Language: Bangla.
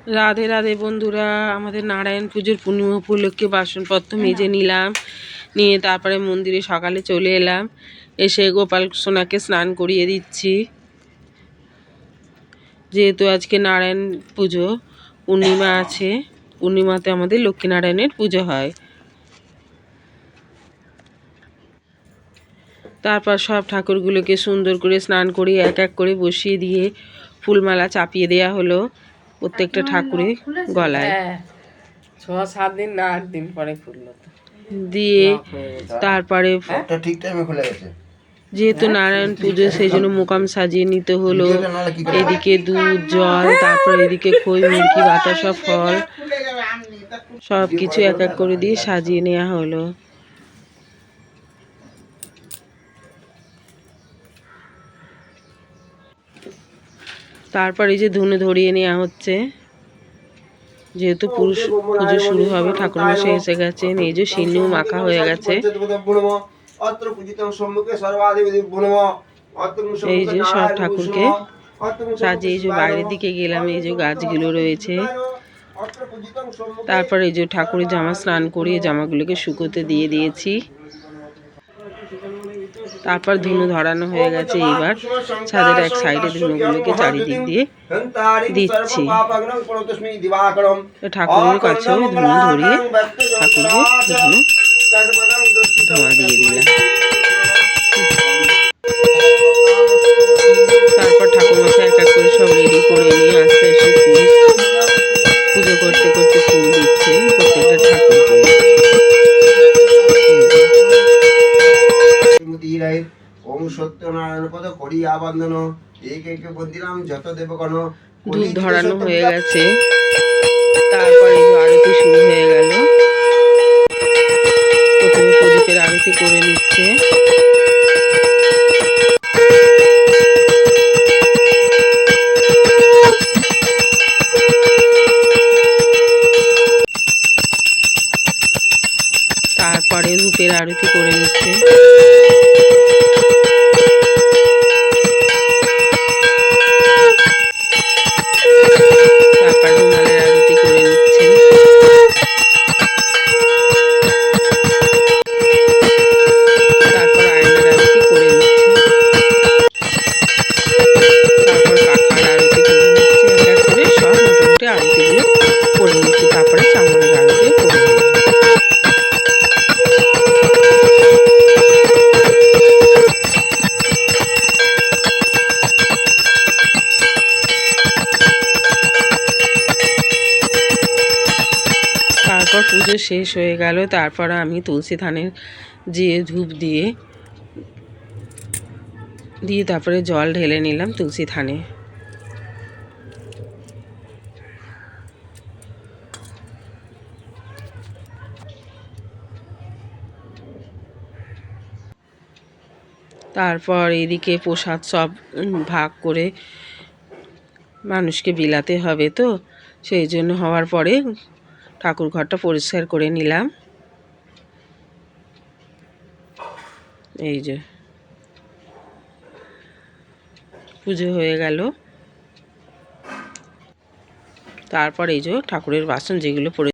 রাধে রাধে বন্ধুরা, আমাদের নারায়ণ পুজোর পূর্ণিমা উপলক্ষে বাসনপত্র মেজে নিলাম, নিয়ে তারপরে মন্দিরে সকালে চলে এলাম। এসে গোপাল সোনাকে স্নান করিয়ে দিচ্ছি, যেহেতু আজকে নারায়ণ পুজো পূর্ণিমা আছে। পূর্ণিমাতে আমাদের লক্ষ্মীনারায়ণের পুজো হয়। তারপর সব ঠাকুরগুলোকে সুন্দর করে স্নান করিয়ে এক এক করে বসিয়ে দিয়ে ফুলমালা চাপিয়ে দেয়া হলো প্রত্যেকটা ঠাকুরের গলায়। 6-7 দিন না 8 দিন পরে খুললো দিয়ে তারপরে ঠিক টাইমে খুলে গেছে। যেহেতু নারায়ণ পুজো সেই জন্য মোকাম সাজিয়ে নিতে হলো। এদিকে দুধ জল, তারপর এদিকে খই মুরগি বাতাসা ফল সব কিছু এক এক করে দিয়ে সাজিয়ে নেওয়া হলো। তারপর এই যে ধুনো ধরিয়ে নেওয়া হচ্ছে, যেহেতু পুজো শুরু হবে। ঠাকুরমশাই এসে গেছেন, এই যে সিন্নিও মাখা হয়ে গেছে। এই যে সব ঠাকুরকে সাজিয়ে এই যে বাইরের দিকে গেলাম, এই যে গাছগুলো রয়েছে। তারপর এই যে ঠাকুরের জামা স্নান করিয়ে জামাগুলোকে শুকোতে দিয়ে দিয়েছি। তারপর ধুনো ধরানো হয়ে গেছে। এবার ছাদের এক সাইডে ধুনোগুলোকে চারিদিক দিয়ে দিচ্ছি। ঠাকুরের কাছেও ধুনো ধরিয়ে ঠাকুরকে ধোঁয়া দিয়ে দিলাম। তারপর ঠাকুরমশাই এক এক করে সব রেডি করে নিয়ে আস্তে আস্তে ফুল পুজো করতে করতে ফুল দিচ্ছেন প্রত্যেকটা ঠাকুরকে। ধূপ ধরানো হয়ে গেছে। তারপর এই আরতি শুরু হয়ে গেল। প্রথমে প্রদীপের আরতি করে নিচ্ছে। তারপরে ধূপের আরতি করে নিচ্ছে। তারপর রুমালের আরতি করে নিচ্ছেন। তারপর আয়নার আরতি করে নিচ্ছে। তারপর পাখার আরতি করে নিচ্ছে। এক এক করে সব মোটামুটি আরতিগুলো করে নিচ্ছে। তারপরে চামড়ের আরতি করে নিচ্ছে। তারপর পুজো শেষ হয়ে গেল। তারপর আমি তুলসী থানের যে ধূপ দিয়ে তারপরে জল ঢেলে নিলাম তুলসী থানে। তারপর এদিকে প্রসাদ সব ভাগ করে মানুষকে বিলাতে হবে, তো সেই জন্য হওয়ার পরে ঠাকুর ঘরটা পরিষ্কার করে নিলাম। এই যে পুজো হয়ে গেল। তারপর এই যে ঠাকুরের বাসন যেগুলো পড়ে